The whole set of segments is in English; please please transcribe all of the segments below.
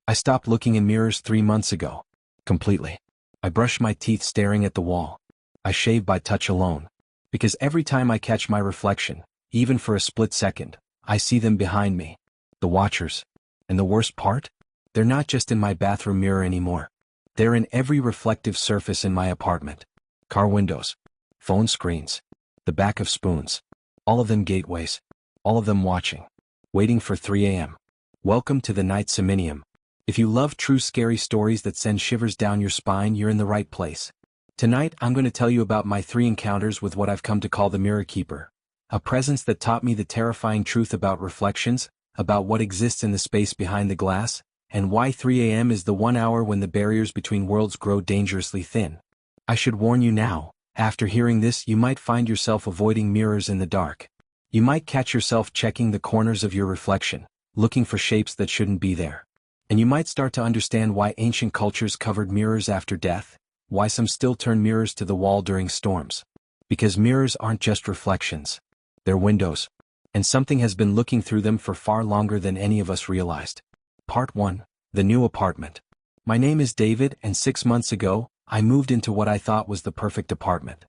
I stopped looking in mirrors 3 months ago. Completely. I brush my teeth staring at the wall. I shave by touch alone. Because every time I catch my reflection, even for a split second, I see them behind me. The watchers. And the worst part? They're not just in my bathroom mirror anymore. They're in every reflective surface in my apartment. Car windows. Phone screens. The back of spoons. All of them gateways. All of them watching. Waiting for 3 a.m. Welcome to the night Siminium. If you love true scary stories that send shivers down your spine, you're in the right place. Tonight, I'm going to tell you about my 3 encounters with what I've come to call the Mirror Keeper. A presence that taught me the terrifying truth about reflections, about what exists in the space behind the glass, and why 3 a.m. is the 1 hour when the barriers between worlds grow dangerously thin. I should warn you now, after hearing this, you might find yourself avoiding mirrors in the dark. You might catch yourself checking the corners of your reflection, looking for shapes that shouldn't be there. And you might start to understand why ancient cultures covered mirrors after death, why some still turn mirrors to the wall during storms. Because mirrors aren't just reflections. They're windows. And something has been looking through them for far longer than any of us realized. Part 1. The New Apartment. My name is David, and 6 months ago, I moved into what I thought was the perfect apartment.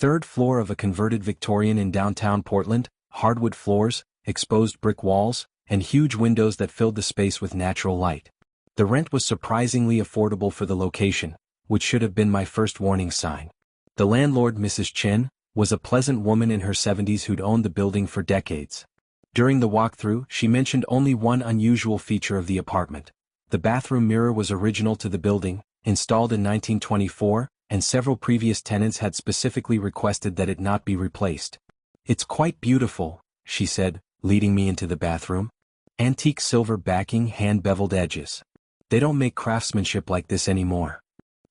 3rd floor of a converted Victorian in downtown Portland, hardwood floors, exposed brick walls, and huge windows that filled the space with natural light. The rent was surprisingly affordable for the location, which should have been my first warning sign. The landlord, Mrs. Chen, was a pleasant woman in her 70s who'd owned the building for decades. During the walkthrough, she mentioned only one unusual feature of the apartment. The bathroom mirror was original to the building, installed in 1924, and several previous tenants had specifically requested that it not be replaced. "It's quite beautiful," she said, leading me into the bathroom. Antique silver backing, hand-beveled edges. They don't make craftsmanship like this anymore.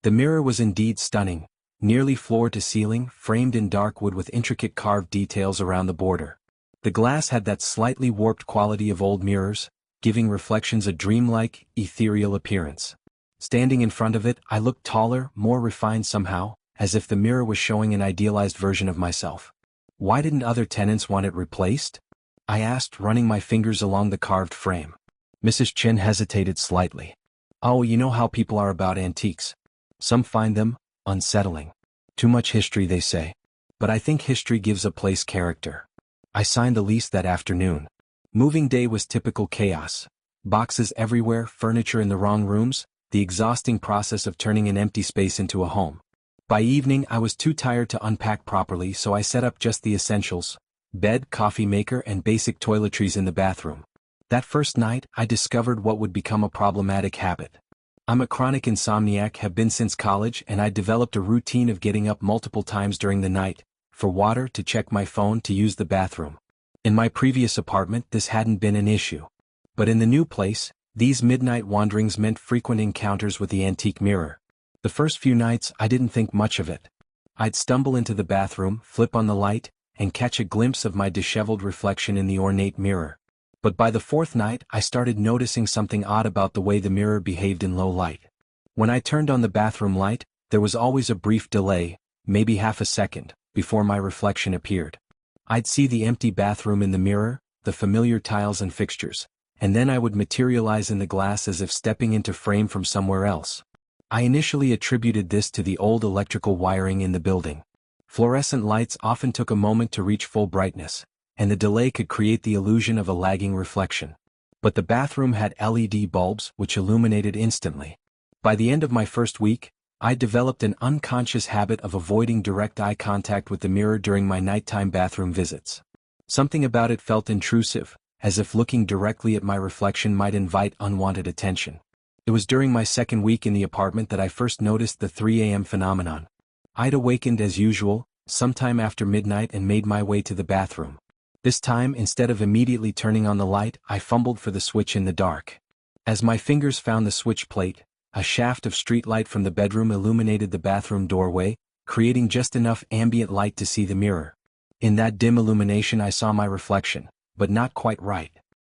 The mirror was indeed stunning, nearly floor to ceiling, framed in dark wood with intricate carved details around the border. The glass had that slightly warped quality of old mirrors, giving reflections a dreamlike, ethereal appearance. Standing in front of it, I looked taller, more refined somehow, as if the mirror was showing an idealized version of myself. Why didn't other tenants want it replaced? I asked, running my fingers along the carved frame. Mrs. Chen hesitated slightly. "Oh, you know how people are about antiques. Some find them unsettling. Too much history, they say. But I think history gives a place character." I signed the lease that afternoon. Moving day was typical chaos. Boxes everywhere, furniture in the wrong rooms, the exhausting process of turning an empty space into a home. By evening, I was too tired to unpack properly, so I set up just the essentials: bed, coffee maker, and basic toiletries in the bathroom. That first night, I discovered what would become a problematic habit. I'm a chronic insomniac, have been since college, and I developed a routine of getting up multiple times during the night, for water, to check my phone, to use the bathroom. In my previous apartment, this hadn't been an issue. But in the new place, these midnight wanderings meant frequent encounters with the antique mirror. The first few nights, I didn't think much of it. I'd stumble into the bathroom, flip on the light, and catch a glimpse of my disheveled reflection in the ornate mirror. But by the 4th night, I started noticing something odd about the way the mirror behaved in low light. When I turned on the bathroom light, there was always a brief delay, maybe half a second, before my reflection appeared. I'd see the empty bathroom in the mirror, the familiar tiles and fixtures, and then I would materialize in the glass as if stepping into frame from somewhere else. I initially attributed this to the old electrical wiring in the building. Fluorescent lights often took a moment to reach full brightness, and the delay could create the illusion of a lagging reflection. But the bathroom had LED bulbs which illuminated instantly. By the end of my first week, I developed an unconscious habit of avoiding direct eye contact with the mirror during my nighttime bathroom visits. Something about it felt intrusive, as if looking directly at my reflection might invite unwanted attention. It was during my 2nd week in the apartment that I first noticed the 3 a.m. phenomenon. I'd awakened as usual, sometime after midnight, and made my way to the bathroom. This time, instead of immediately turning on the light, I fumbled for the switch in the dark. As my fingers found the switch plate, a shaft of street light from the bedroom illuminated the bathroom doorway, creating just enough ambient light to see the mirror. In that dim illumination, I saw my reflection, but not quite right.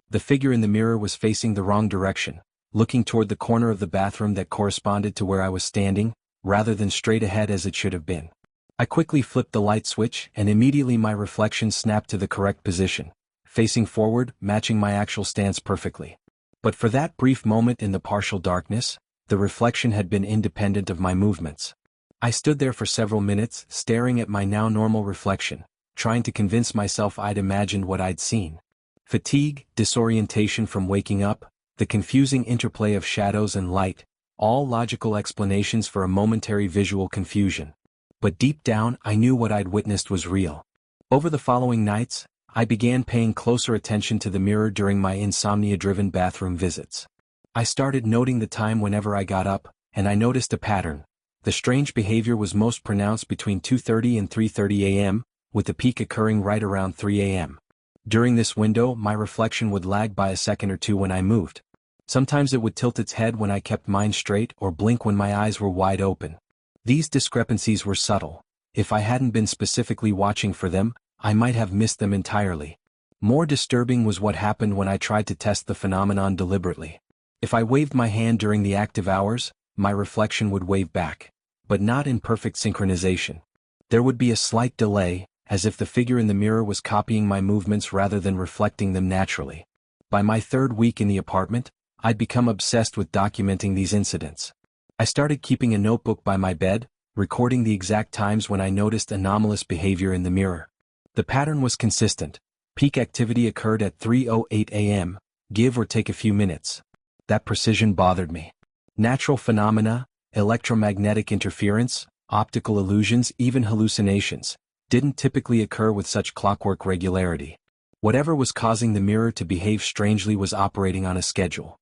The figure in the mirror was facing the wrong direction, looking toward the corner of the bathroom that corresponded to where I was standing, rather than straight ahead as it should have been. I quickly flipped the light switch, and immediately my reflection snapped to the correct position, facing forward, matching my actual stance perfectly. But for that brief moment in the partial darkness, the reflection had been independent of my movements. I stood there for several minutes, staring at my now normal reflection, trying to convince myself I'd imagined what I'd seen. Fatigue, disorientation from waking up, the confusing interplay of shadows and light, all logical explanations for a momentary visual confusion. But deep down, I knew what I'd witnessed was real. Over the following nights, I began paying closer attention to the mirror during my insomnia-driven bathroom visits. I started noting the time whenever I got up, and I noticed a pattern. The strange behavior was most pronounced between 2:30 and 3:30 a.m., with the peak occurring right around 3 a.m. During this window, my reflection would lag by a second or two when I moved. Sometimes it would tilt its head when I kept mine straight or blink when my eyes were wide open. These discrepancies were subtle. If I hadn't been specifically watching for them, I might have missed them entirely. More disturbing was what happened when I tried to test the phenomenon deliberately. If I waved my hand during the active hours, my reflection would wave back, but not in perfect synchronization. There would be a slight delay, as if the figure in the mirror was copying my movements rather than reflecting them naturally. By my third week in the apartment, I'd become obsessed with documenting these incidents. I started keeping a notebook by my bed, recording the exact times when I noticed anomalous behavior in the mirror. The pattern was consistent. Peak activity occurred at 3:08 a.m., give or take a few minutes. That precision bothered me. Natural phenomena, electromagnetic interference, optical illusions, even hallucinations, didn't typically occur with such clockwork regularity. Whatever was causing the mirror to behave strangely was operating on a schedule.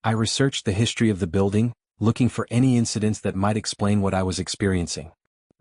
I researched the history of the building, looking for any incidents that might explain what I was experiencing.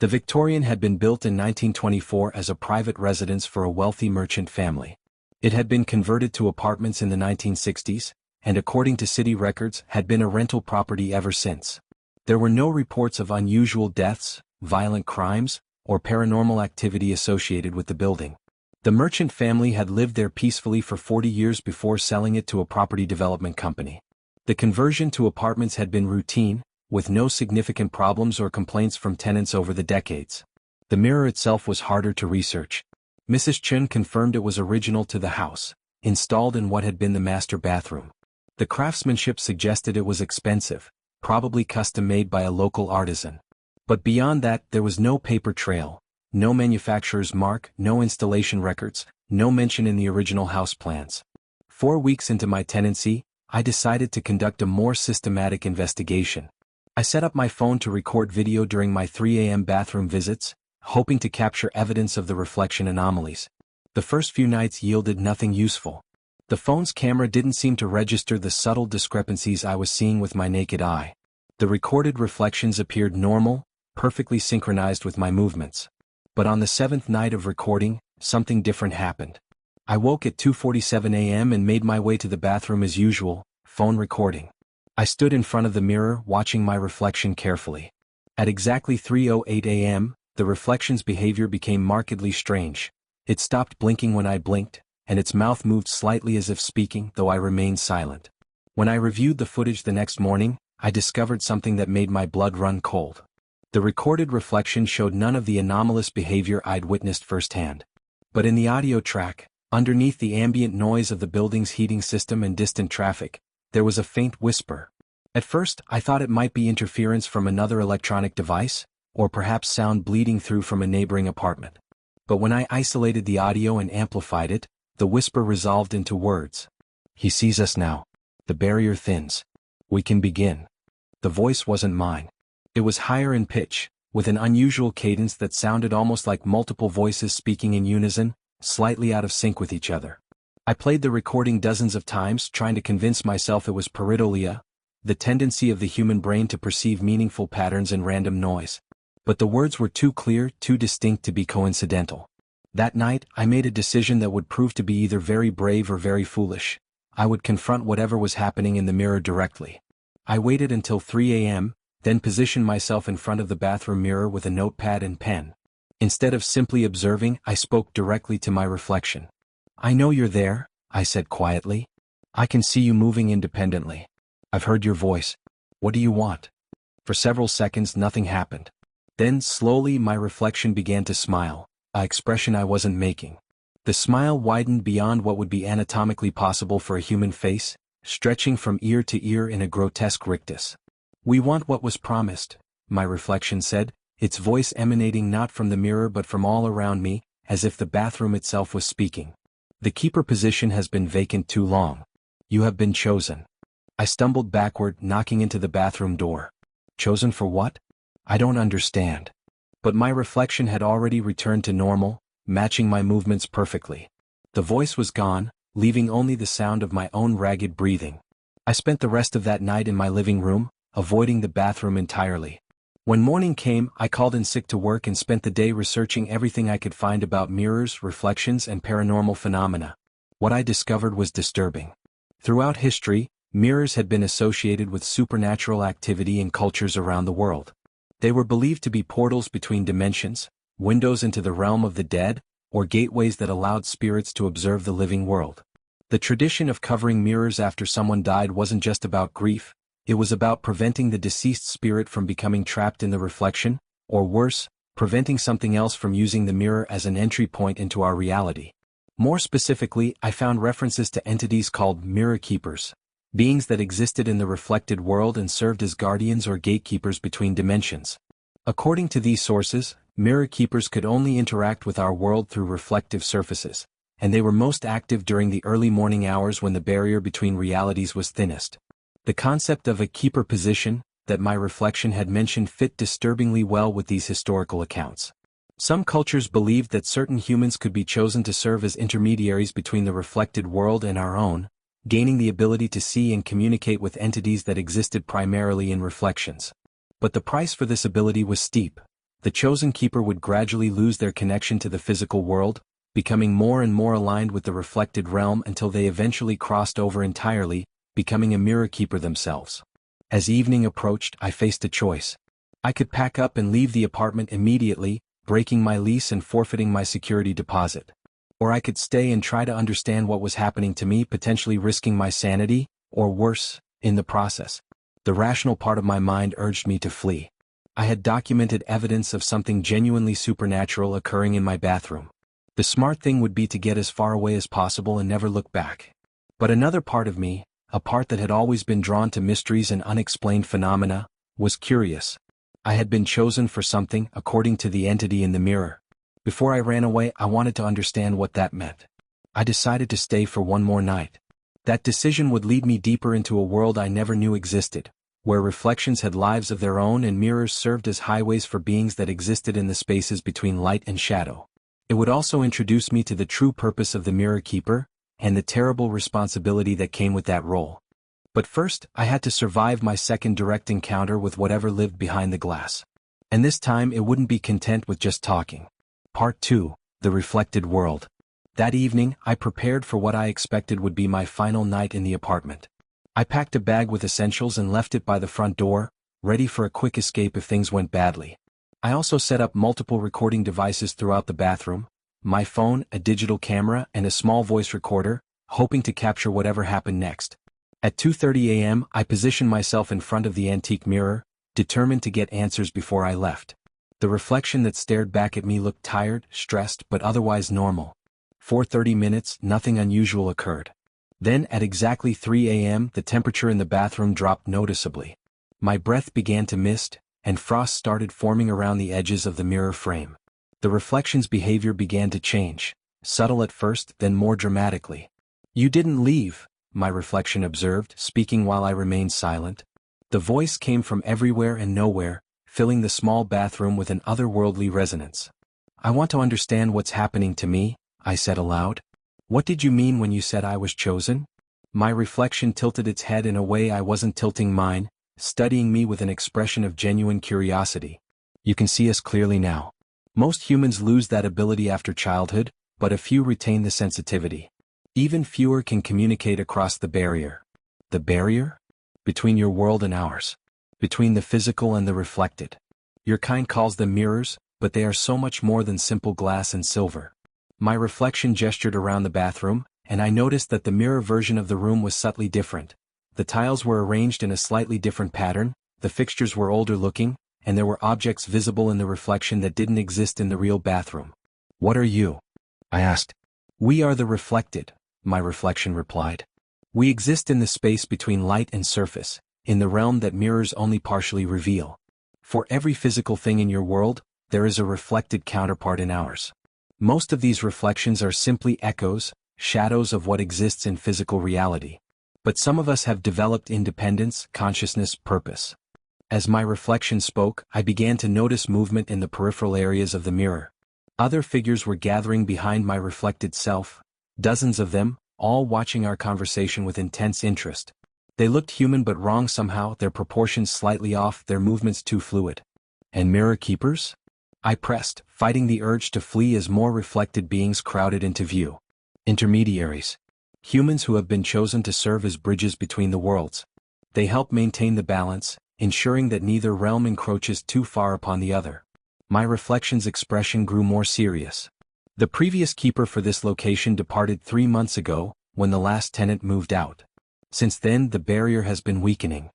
The Victorian had been built in 1924 as a private residence for a wealthy merchant family. It had been converted to apartments in the 1960s, and according to city records, had been a rental property ever since. There were no reports of unusual deaths, violent crimes, or paranormal activity associated with the building. The merchant family had lived there peacefully for 40 years before selling it to a property development company. The conversion to apartments had been routine, with no significant problems or complaints from tenants over the decades. The mirror itself was harder to research. Mrs. Chun confirmed it was original to the house, installed in what had been the master bathroom. The craftsmanship suggested it was expensive, probably custom-made by a local artisan. But beyond that, there was no paper trail, no manufacturer's mark, no installation records, no mention in the original house plans. 4 weeks into my tenancy, I decided to conduct a more systematic investigation. I set up my phone to record video during my 3 a.m. bathroom visits, hoping to capture evidence of the reflection anomalies. The first few nights yielded nothing useful. The phone's camera didn't seem to register the subtle discrepancies I was seeing with my naked eye. The recorded reflections appeared normal, perfectly synchronized with my movements. But on the 7th night of recording, something different happened. I woke at 2:47 a.m. and made my way to the bathroom as usual, phone recording. I stood in front of the mirror, watching my reflection carefully. At exactly 3:08 a.m., the reflection's behavior became markedly strange. It stopped blinking when I blinked, and its mouth moved slightly as if speaking, though I remained silent. When I reviewed the footage the next morning, I discovered something that made my blood run cold. The recorded reflection showed none of the anomalous behavior I'd witnessed firsthand. But in the audio track, underneath the ambient noise of the building's heating system and distant traffic, there was a faint whisper. At first, I thought it might be interference from another electronic device, or perhaps sound bleeding through from a neighboring apartment. But when I isolated the audio and amplified it, the whisper resolved into words. "He sees us now. The barrier thins. We can begin." The voice wasn't mine. It was higher in pitch, with an unusual cadence that sounded almost like multiple voices speaking in unison, slightly out of sync with each other. I played the recording dozens of times, trying to convince myself it was pareidolia, the tendency of the human brain to perceive meaningful patterns in random noise. But the words were too clear, too distinct to be coincidental. That night, I made a decision that would prove to be either very brave or very foolish. I would confront whatever was happening in the mirror directly. I waited until 3 a.m., then positioned myself in front of the bathroom mirror with a notepad and pen. Instead of simply observing, I spoke directly to my reflection. "I know you're there," I said quietly. "I can see you moving independently. I've heard your voice. What do you want?" For several seconds nothing happened. Then, slowly, my reflection began to smile, an expression I wasn't making. The smile widened beyond what would be anatomically possible for a human face, stretching from ear to ear in a grotesque rictus. "We want what was promised," my reflection said, its voice emanating not from the mirror but from all around me, as if the bathroom itself was speaking. "The keeper position has been vacant too long. You have been chosen." I stumbled backward, knocking into the bathroom door. Chosen for what? I don't understand. But my reflection had already returned to normal, matching my movements perfectly. The voice was gone, leaving only the sound of my own ragged breathing. I spent the rest of that night in my living room, avoiding the bathroom entirely. When morning came, I called in sick to work and spent the day researching everything I could find about mirrors, reflections, and paranormal phenomena. What I discovered was disturbing. Throughout history, mirrors had been associated with supernatural activity in cultures around the world. They were believed to be portals between dimensions, windows into the realm of the dead, or gateways that allowed spirits to observe the living world. The tradition of covering mirrors after someone died wasn't just about grief, it was about preventing the deceased spirit from becoming trapped in the reflection, or worse, preventing something else from using the mirror as an entry point into our reality. More specifically, I found references to entities called mirror keepers, beings that existed in the reflected world and served as guardians or gatekeepers between dimensions. According to these sources, mirror keepers could only interact with our world through reflective surfaces, and they were most active during the early morning hours when the barrier between realities was thinnest. The concept of a keeper position, that my reflection had mentioned, fit disturbingly well with these historical accounts. Some cultures believed that certain humans could be chosen to serve as intermediaries between the reflected world and our own, gaining the ability to see and communicate with entities that existed primarily in reflections. But the price for this ability was steep. The chosen keeper would gradually lose their connection to the physical world, becoming more and more aligned with the reflected realm until they eventually crossed over entirely, becoming a mirror keeper themselves. As evening approached, I faced a choice. I could pack up and leave the apartment immediately, breaking my lease and forfeiting my security deposit. Or I could stay and try to understand what was happening to me, potentially risking my sanity, or worse, in the process. The rational part of my mind urged me to flee. I had documented evidence of something genuinely supernatural occurring in my bathroom. The smart thing would be to get as far away as possible and never look back. But another part of me, a part that had always been drawn to mysteries and unexplained phenomena, was curious. I had been chosen for something, according to the entity in the mirror. Before I ran away, I wanted to understand what that meant. I decided to stay for one more night. That decision would lead me deeper into a world I never knew existed, where reflections had lives of their own and mirrors served as highways for beings that existed in the spaces between light and shadow. It would also introduce me to the true purpose of the mirror keeper, and the terrible responsibility that came with that role. But first, I had to survive my second direct encounter with whatever lived behind the glass. And this time it wouldn't be content with just talking. Part 2, The Reflected World. That evening, I prepared for what I expected would be my final night in the apartment. I packed a bag with essentials and left it by the front door, ready for a quick escape if things went badly. I also set up multiple recording devices throughout the bathroom, my phone, a digital camera, and a small voice recorder, hoping to capture whatever happened next. At 2:30 a.m., I positioned myself in front of the antique mirror, determined to get answers before I left. The reflection that stared back at me looked tired, stressed, but otherwise normal. For 30 minutes, nothing unusual occurred. Then, at exactly 3 a.m., the temperature in the bathroom dropped noticeably. My breath began to mist, and frost started forming around the edges of the mirror frame. The reflection's behavior began to change, subtle at first, then more dramatically. "You didn't leave," my reflection observed, speaking while I remained silent. The voice came from everywhere and nowhere, filling the small bathroom with an otherworldly resonance. "I want to understand what's happening to me," I said aloud. "What did you mean when you said I was chosen?" My reflection tilted its head in a way I wasn't tilting mine, studying me with an expression of genuine curiosity. "You can see us clearly now. Most humans lose that ability after childhood, but a few retain the sensitivity. Even fewer can communicate across the barrier." "The barrier?" "Between your world and ours. Between the physical and the reflected. Your kind calls them mirrors, but they are so much more than simple glass and silver." My reflection gestured around the bathroom, and I noticed that the mirror version of the room was subtly different. The tiles were arranged in a slightly different pattern, the fixtures were older looking, and there were objects visible in the reflection that didn't exist in the real bathroom. "What are you?" I asked. "We are the reflected," my reflection replied. We exist in the space between light and surface, in the realm that mirrors only partially reveal. For every physical thing in your world, there is a reflected counterpart in ours. Most of these reflections are simply echoes, shadows of what exists in physical reality. But some of us have developed independence, consciousness, purpose. As my reflection spoke, I began to notice movement in the peripheral areas of the mirror. Other figures were gathering behind my reflected self, dozens of them, all watching our conversation with intense interest. They looked human but wrong somehow, their proportions slightly off, their movements too fluid. And mirror keepers? I pressed, fighting the urge to flee as more reflected beings crowded into view. Intermediaries. Humans who have been chosen to serve as bridges between the worlds. They help maintain the balance, ensuring that neither realm encroaches too far upon the other. My reflection's expression grew more serious. The previous keeper for this location departed 3 months ago, when the last tenant moved out. Since then, the barrier has been weakening.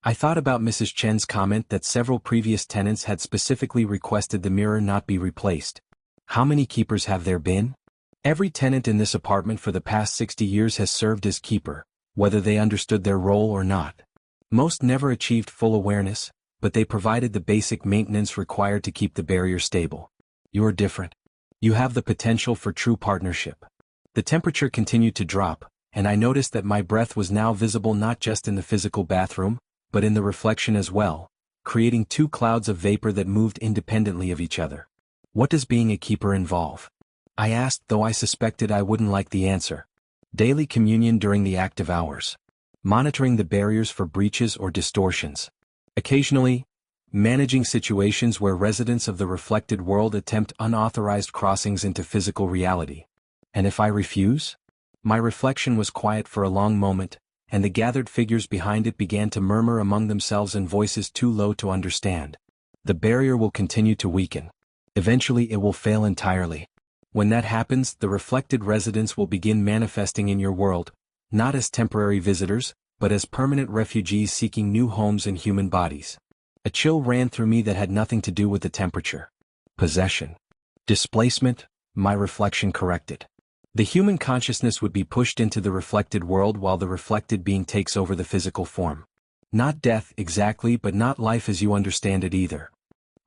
I thought about Mrs. Chen's comment that several previous tenants had specifically requested the mirror not be replaced. How many keepers have there been? Every tenant in this apartment for the past 60 years has served as keeper, whether they understood their role or not. Most never achieved full awareness, but they provided the basic maintenance required to keep the barrier stable. You're different. You have the potential for true partnership. The temperature continued to drop, and I noticed that my breath was now visible not just in the physical bathroom, but in the reflection as well, creating 2 clouds of vapor that moved independently of each other. What does being a keeper involve? I asked, though I suspected I wouldn't like the answer. Daily communion during the active hours. Monitoring the barriers for breaches or distortions. Occasionally, managing situations where residents of the reflected world attempt unauthorized crossings into physical reality. And if I refuse? My reflection was quiet for a long moment, and the gathered figures behind it began to murmur among themselves in voices too low to understand. The barrier will continue to weaken. Eventually it will fail entirely. When that happens, the reflected residents will begin manifesting in your world, not as temporary visitors, but as permanent refugees seeking new homes in human bodies. A chill ran through me that had nothing to do with the temperature. Possession. Displacement, my reflection corrected. The human consciousness would be pushed into the reflected world while the reflected being takes over the physical form. Not death exactly, but not life as you understand it either.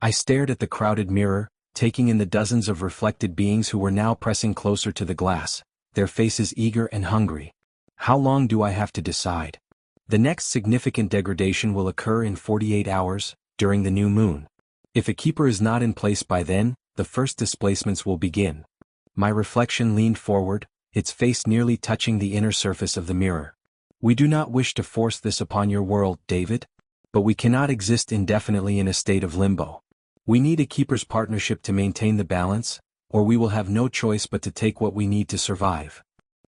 I stared at the crowded mirror, taking in the dozens of reflected beings who were now pressing closer to the glass, their faces eager and hungry. How long do I have to decide? The next significant degradation will occur in 48 hours, during the new moon. If a keeper is not in place by then, the first displacements will begin. My reflection leaned forward, its face nearly touching the inner surface of the mirror. We do not wish to force this upon your world, David. But we cannot exist indefinitely in a state of limbo. We need a keeper's partnership to maintain the balance, or we will have no choice but to take what we need to survive.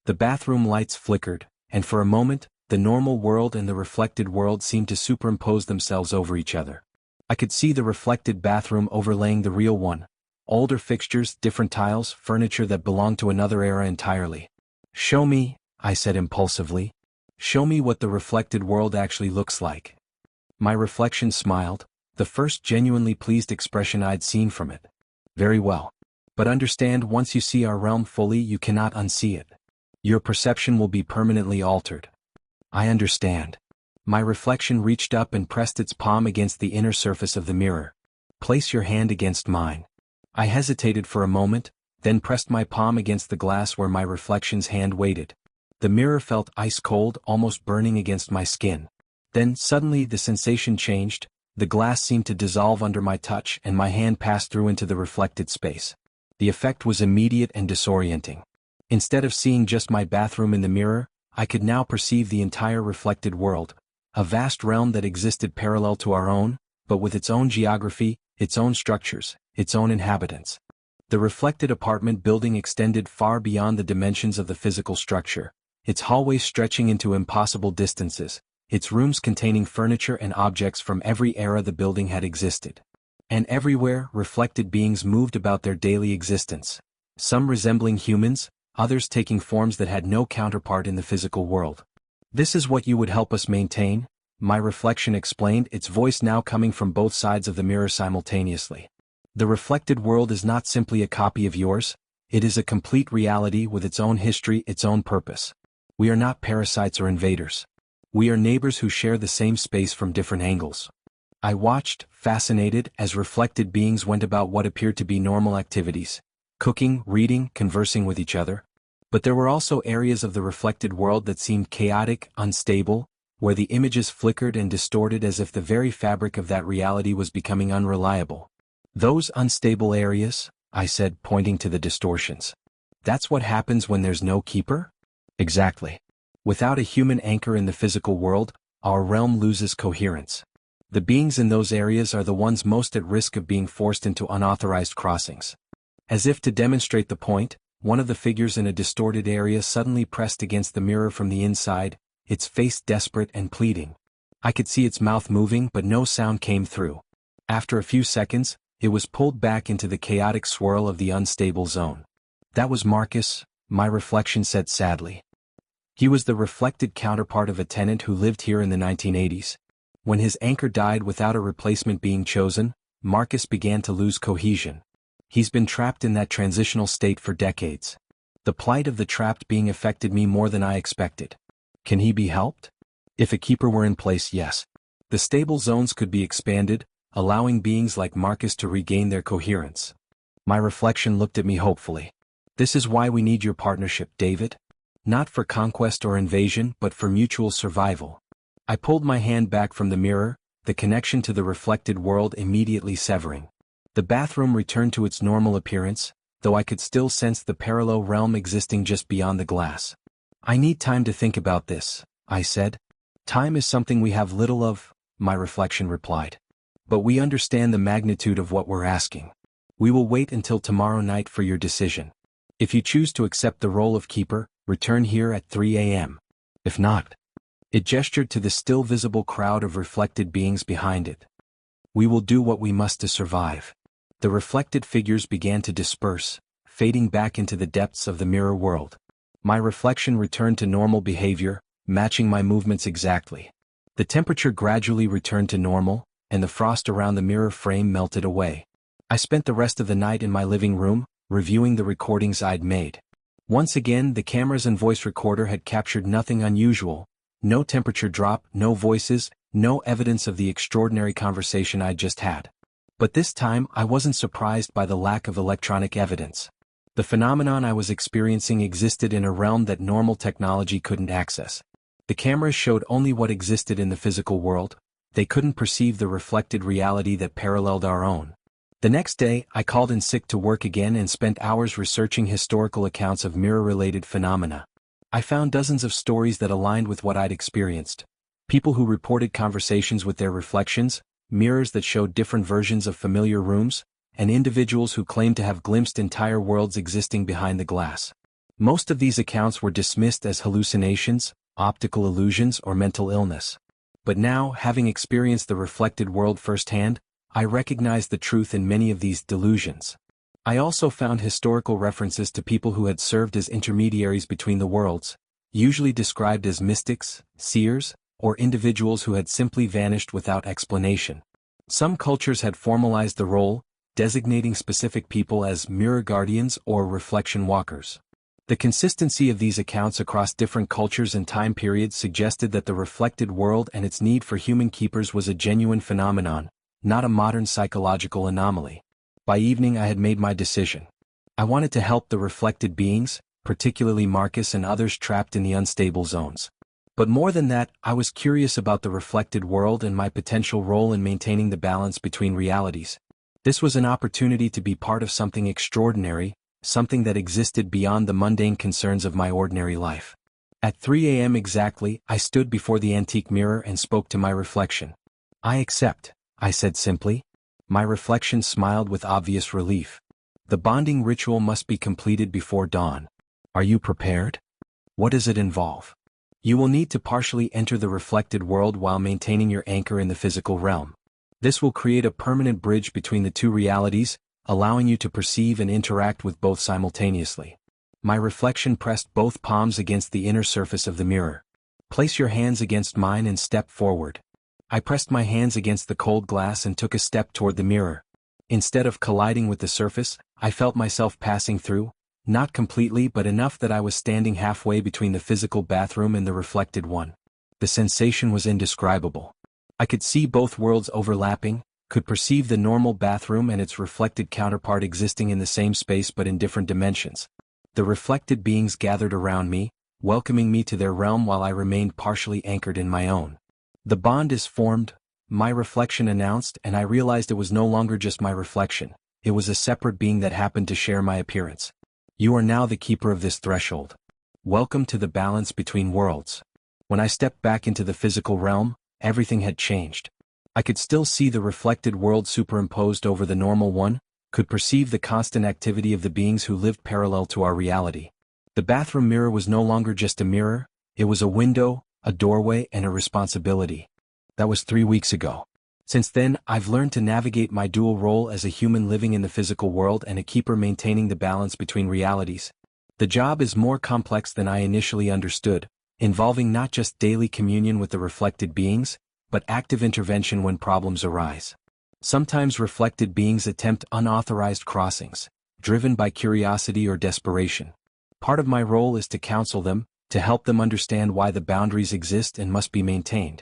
The bathroom lights flickered, and for a moment, the normal world and the reflected world seemed to superimpose themselves over each other. I could see the reflected bathroom overlaying the real one. Older fixtures, different tiles, furniture that belonged to another era entirely. Show me, I said impulsively. Show me what the reflected world actually looks like. My reflection smiled, the first genuinely pleased expression I'd seen from it. Very well. But understand, once you see our realm fully, you cannot unsee it. Your perception will be permanently altered. I understand. My reflection reached up and pressed its palm against the inner surface of the mirror. Place your hand against mine. I hesitated for a moment, then pressed my palm against the glass where my reflection's hand waited. The mirror felt ice cold, almost burning against my skin. Then, suddenly, the sensation changed. The glass seemed to dissolve under my touch and my hand passed through into the reflected space. The effect was immediate and disorienting. Instead of seeing just my bathroom in the mirror, I could now perceive the entire reflected world, a vast realm that existed parallel to our own, but with its own geography, its own structures, its own inhabitants. The reflected apartment building extended far beyond the dimensions of the physical structure, its hallways stretching into impossible distances, its rooms containing furniture and objects from every era the building had existed. And everywhere, reflected beings moved about their daily existence, some resembling humans, others taking forms that had no counterpart in the physical world. This is what you would help us maintain, my reflection explained, its voice now coming from both sides of the mirror simultaneously. The reflected world is not simply a copy of yours, it is a complete reality with its own history, its own purpose. We are not parasites or invaders. We are neighbors who share the same space from different angles. I watched, fascinated, as reflected beings went about what appeared to be normal activities: cooking, reading, conversing with each other. But there were also areas of the reflected world that seemed chaotic, unstable, where the images flickered and distorted as if the very fabric of that reality was becoming unreliable. "Those unstable areas," I said, pointing to the distortions. "That's what happens when there's no keeper?" "Exactly. Without a human anchor in the physical world, our realm loses coherence. The beings in those areas are the ones most at risk of being forced into unauthorized crossings." As if to demonstrate the point, one of the figures in a distorted area suddenly pressed against the mirror from the inside, its face desperate and pleading. I could see its mouth moving, but no sound came through. After a few seconds, it was pulled back into the chaotic swirl of the unstable zone. "That was Marcus," my reflection said sadly. "He was the reflected counterpart of a tenant who lived here in the 1980s. When his anchor died without a replacement being chosen, Marcus began to lose cohesion. He's been trapped in that transitional state for decades. The plight of the trapped being affected me more than I expected. Can he be helped? If a keeper were in place, yes. The stable zones could be expanded, allowing beings like Marcus to regain their coherence." My reflection looked at me hopefully. "This is why we need your partnership, David. Not for conquest or invasion, but for mutual survival." I pulled my hand back from the mirror, the connection to the reflected world immediately severing. The bathroom returned to its normal appearance, though I could still sense the parallel realm existing just beyond the glass. "I need time to think about this," I said. "Time is something we have little of," my reflection replied. "But we understand the magnitude of what we're asking. We will wait until tomorrow night for your decision. If you choose to accept the role of keeper, return here at 3 a.m. If not..." It gestured to the still visible crowd of reflected beings behind it. "We will do what we must to survive." The reflected figures began to disperse, fading back into the depths of the mirror world. My reflection returned to normal behavior, matching my movements exactly. The temperature gradually returned to normal, and the frost around the mirror frame melted away. I spent the rest of the night in my living room, reviewing the recordings I'd made. Once again, the cameras and voice recorder had captured nothing unusual: no temperature drop, no voices, no evidence of the extraordinary conversation I'd just had. But this time, I wasn't surprised by the lack of electronic evidence. The phenomenon I was experiencing existed in a realm that normal technology couldn't access. The cameras showed only what existed in the physical world. They couldn't perceive the reflected reality that paralleled our own. The next day, I called in sick to work again and spent hours researching historical accounts of mirror-related phenomena. I found dozens of stories that aligned with what I'd experienced. People who reported conversations with their reflections, mirrors that showed different versions of familiar rooms, and individuals who claimed to have glimpsed entire worlds existing behind the glass. Most of these accounts were dismissed as hallucinations, optical illusions, or mental illness. But now, having experienced the reflected world firsthand, I recognized the truth in many of these delusions. I also found historical references to people who had served as intermediaries between the worlds, usually described as mystics, seers, or individuals who had simply vanished without explanation. Some cultures had formalized the role, designating specific people as mirror guardians or reflection walkers. The consistency of these accounts across different cultures and time periods suggested that the reflected world and its need for human keepers was a genuine phenomenon, not a modern psychological anomaly. By evening, I had made my decision. I wanted to help the reflected beings, particularly Marcus and others trapped in the unstable zones. But more than that, I was curious about the reflected world and my potential role in maintaining the balance between realities. This was an opportunity to be part of something extraordinary, something that existed beyond the mundane concerns of my ordinary life. At 3 a.m. exactly, I stood before the antique mirror and spoke to my reflection. "I accept," I said simply. My reflection smiled with obvious relief. "The bonding ritual must be completed before dawn. Are you prepared? What does it involve?" "You will need to partially enter the reflected world while maintaining your anchor in the physical realm. This will create a permanent bridge between the two realities, allowing you to perceive and interact with both simultaneously." My reflection pressed both palms against the inner surface of the mirror. "Place your hands against mine and step forward." I pressed my hands against the cold glass and took a step toward the mirror. Instead of colliding with the surface, I felt myself passing through, Not completely, but enough that I was standing halfway between the physical bathroom and the reflected one. The sensation was indescribable. I could see both worlds overlapping, could perceive the normal bathroom and its reflected counterpart existing in the same space but in different dimensions. The reflected beings gathered around me, welcoming me to their realm while I remained partially anchored in my own. The bond is formed, my reflection announced, and I realized it was no longer just my reflection, it was a separate being that happened to share my appearance. You are now the keeper of this threshold. Welcome to the balance between worlds. When I stepped back into the physical realm, everything had changed. I could still see the reflected world superimposed over the normal one, could perceive the constant activity of the beings who lived parallel to our reality. The bathroom mirror was no longer just a mirror, it was a window, a doorway, and a responsibility. That was 3 weeks ago. Since then, I've learned to navigate my dual role as a human living in the physical world and a keeper maintaining the balance between realities. The job is more complex than I initially understood, involving not just daily communion with the reflected beings, but active intervention when problems arise. Sometimes reflected beings attempt unauthorized crossings, driven by curiosity or desperation. Part of my role is to counsel them, to help them understand why the boundaries exist and must be maintained.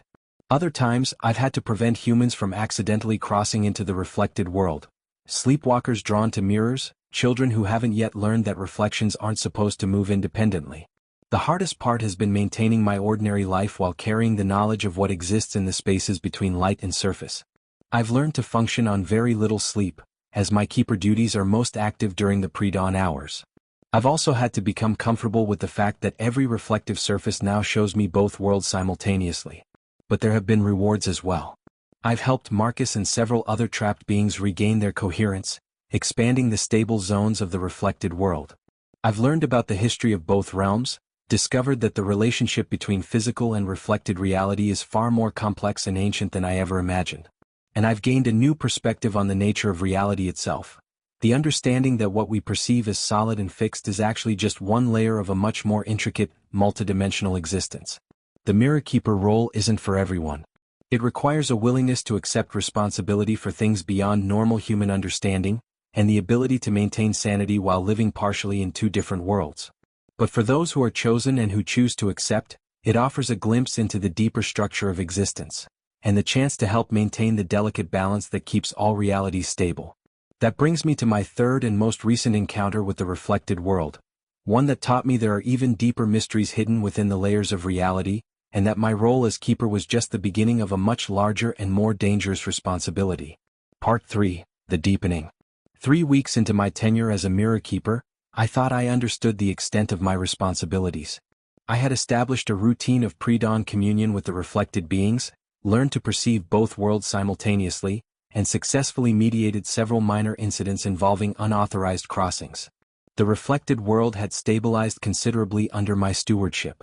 Other times, I've had to prevent humans from accidentally crossing into the reflected world. Sleepwalkers drawn to mirrors, children who haven't yet learned that reflections aren't supposed to move independently. The hardest part has been maintaining my ordinary life while carrying the knowledge of what exists in the spaces between light and surface. I've learned to function on very little sleep, as my keeper duties are most active during the pre-dawn hours. I've also had to become comfortable with the fact that every reflective surface now shows me both worlds simultaneously. But there have been rewards as well. I've helped Marcus and several other trapped beings regain their coherence, expanding the stable zones of the reflected world. I've learned about the history of both realms, discovered that the relationship between physical and reflected reality is far more complex and ancient than I ever imagined. And I've gained a new perspective on the nature of reality itself. The understanding that what we perceive as solid and fixed is actually just one layer of a much more intricate, multidimensional existence. The mirror keeper role isn't for everyone. It requires a willingness to accept responsibility for things beyond normal human understanding, and the ability to maintain sanity while living partially in two different worlds. But for those who are chosen and who choose to accept, it offers a glimpse into the deeper structure of existence, and the chance to help maintain the delicate balance that keeps all realities stable. That brings me to my third and most recent encounter with the reflected world, one that taught me there are even deeper mysteries hidden within the layers of reality, and that my role as keeper was just the beginning of a much larger and more dangerous responsibility. Part 3, The Deepening. 3 weeks into my tenure as a mirror keeper, I thought I understood the extent of my responsibilities. I had established a routine of pre-dawn communion with the reflected beings, learned to perceive both worlds simultaneously, and successfully mediated several minor incidents involving unauthorized crossings. The reflected world had stabilized considerably under my stewardship.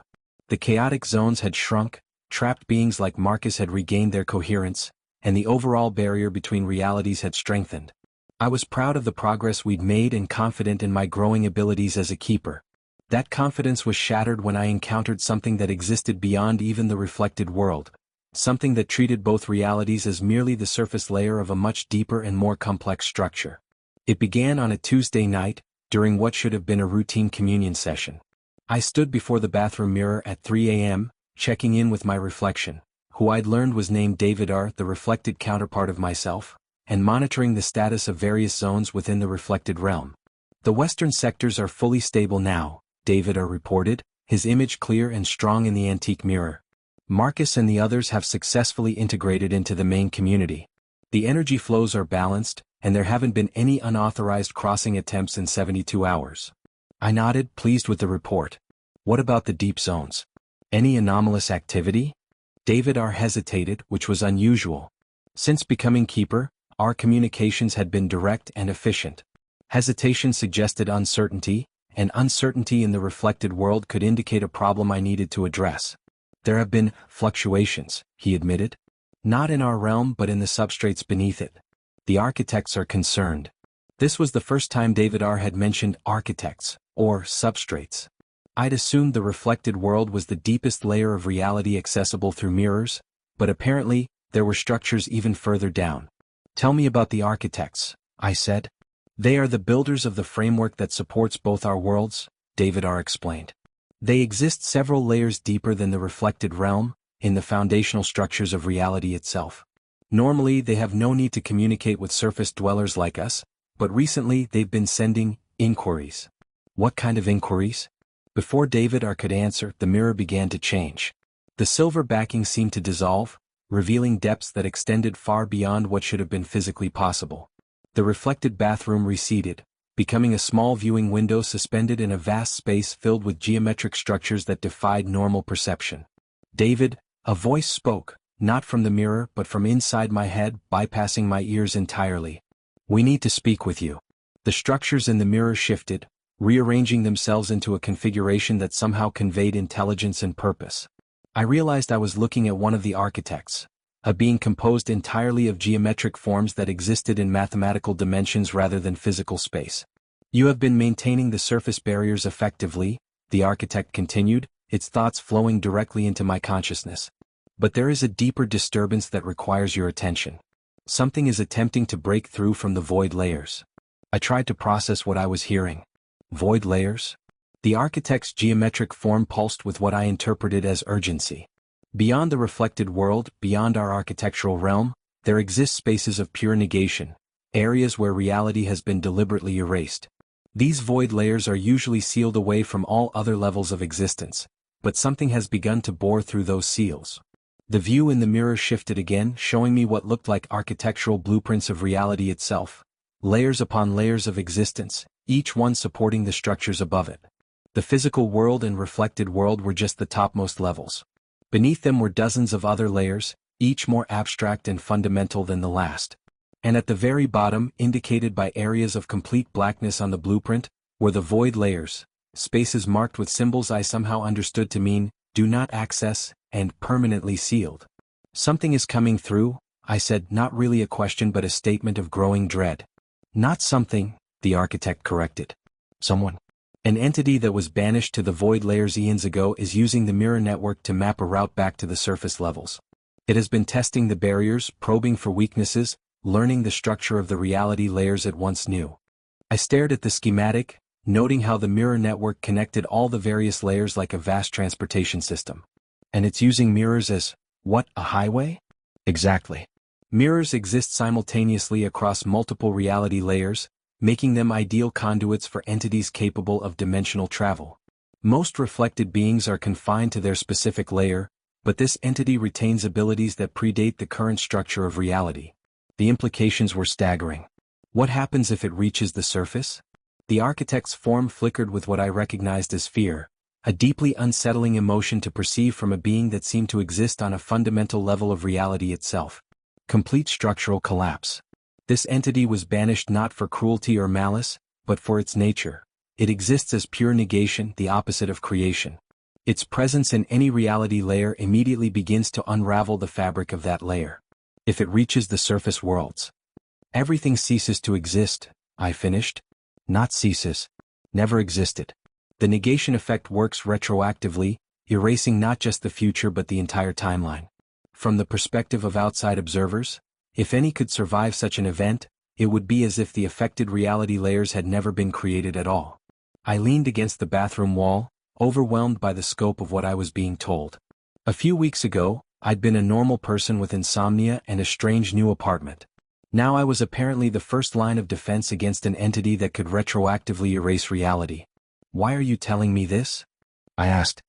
The chaotic zones had shrunk, trapped beings like Marcus had regained their coherence, and the overall barrier between realities had strengthened. I was proud of the progress we'd made and confident in my growing abilities as a keeper. That confidence was shattered when I encountered something that existed beyond even the reflected world, something that treated both realities as merely the surface layer of a much deeper and more complex structure. It began on a Tuesday night, during what should have been a routine communion session. I stood before the bathroom mirror at 3 a.m., checking in with my reflection, who I'd learned was named David R., the reflected counterpart of myself, and monitoring the status of various zones within the reflected realm. The western sectors are fully stable now, David R. reported, his image clear and strong in the antique mirror. Marcus and the others have successfully integrated into the main community. The energy flows are balanced, and there haven't been any unauthorized crossing attempts in 72 hours. I nodded, pleased with the report. What about the deep zones? Any anomalous activity? David R. hesitated, which was unusual. Since becoming keeper, our communications had been direct and efficient. Hesitation suggested uncertainty, and uncertainty in the reflected world could indicate a problem I needed to address. There have been fluctuations, he admitted. Not in our realm but in the substrates beneath it. The architects are concerned. This was the first time David R. had mentioned architects, or substrates. I'd assumed the reflected world was the deepest layer of reality accessible through mirrors, but apparently, there were structures even further down. Tell me about the architects, I said. They are the builders of the framework that supports both our worlds, David R. explained. They exist several layers deeper than the reflected realm, in the foundational structures of reality itself. Normally, they have no need to communicate with surface dwellers like us, but recently they've been sending inquiries. What kind of inquiries? Before David R. could answer, the mirror began to change. The silver backing seemed to dissolve, revealing depths that extended far beyond what should have been physically possible. The reflected bathroom receded, becoming a small viewing window suspended in a vast space filled with geometric structures that defied normal perception. David, a voice spoke, not from the mirror but from inside my head, bypassing my ears entirely. We need to speak with you. The structures in the mirror shifted, rearranging themselves into a configuration that somehow conveyed intelligence and purpose. I realized I was looking at one of the architects, a being composed entirely of geometric forms that existed in mathematical dimensions rather than physical space. You have been maintaining the surface barriers effectively, the architect continued, its thoughts flowing directly into my consciousness. But there is a deeper disturbance that requires your attention. Something is attempting to break through from the void layers. I tried to process what I was hearing. Void layers? The architect's geometric form pulsed with what I interpreted as urgency. Beyond the reflected world, beyond our architectural realm, there exist spaces of pure negation, areas where reality has been deliberately erased. These void layers are usually sealed away from all other levels of existence, but something has begun to bore through those seals. The view in the mirror shifted again, showing me what looked like architectural blueprints of reality itself, layers upon layers of existence, each one supporting the structures above it. The physical world and reflected world were just the topmost levels. Beneath them were dozens of other layers, each more abstract and fundamental than the last. And at the very bottom, indicated by areas of complete blackness on the blueprint, were the void layers, spaces marked with symbols I somehow understood to mean, do not access, and permanently sealed. Something is coming through, I said, not really a question but a statement of growing dread. Not something, the architect corrected. Someone. An entity that was banished to the void layers eons ago is using the mirror network to map a route back to the surface levels. It has been testing the barriers, probing for weaknesses, learning the structure of the reality layers it once knew. I stared at the schematic, noting how the mirror network connected all the various layers like a vast transportation system. And it's using mirrors as, what, a highway? Exactly. Mirrors exist simultaneously across multiple reality layers, making them ideal conduits for entities capable of dimensional travel. Most reflected beings are confined to their specific layer, but this entity retains abilities that predate the current structure of reality. The implications were staggering. What happens if it reaches the surface? The architect's form flickered with what I recognized as fear, a deeply unsettling emotion to perceive from a being that seemed to exist on a fundamental level of reality itself. Complete structural collapse. This entity was banished not for cruelty or malice, but for its nature. It exists as pure negation, the opposite of creation. Its presence in any reality layer immediately begins to unravel the fabric of that layer. If it reaches the surface worlds, everything ceases to exist, I finished. Not ceases. Never existed. The negation effect works retroactively, erasing not just the future but the entire timeline. From the perspective of outside observers, if any could survive such an event, it would be as if the affected reality layers had never been created at all. I leaned against the bathroom wall, overwhelmed by the scope of what I was being told. A few weeks ago, I'd been a normal person with insomnia and a strange new apartment. Now I was apparently the first line of defense against an entity that could retroactively erase reality. Why are you telling me this? I asked.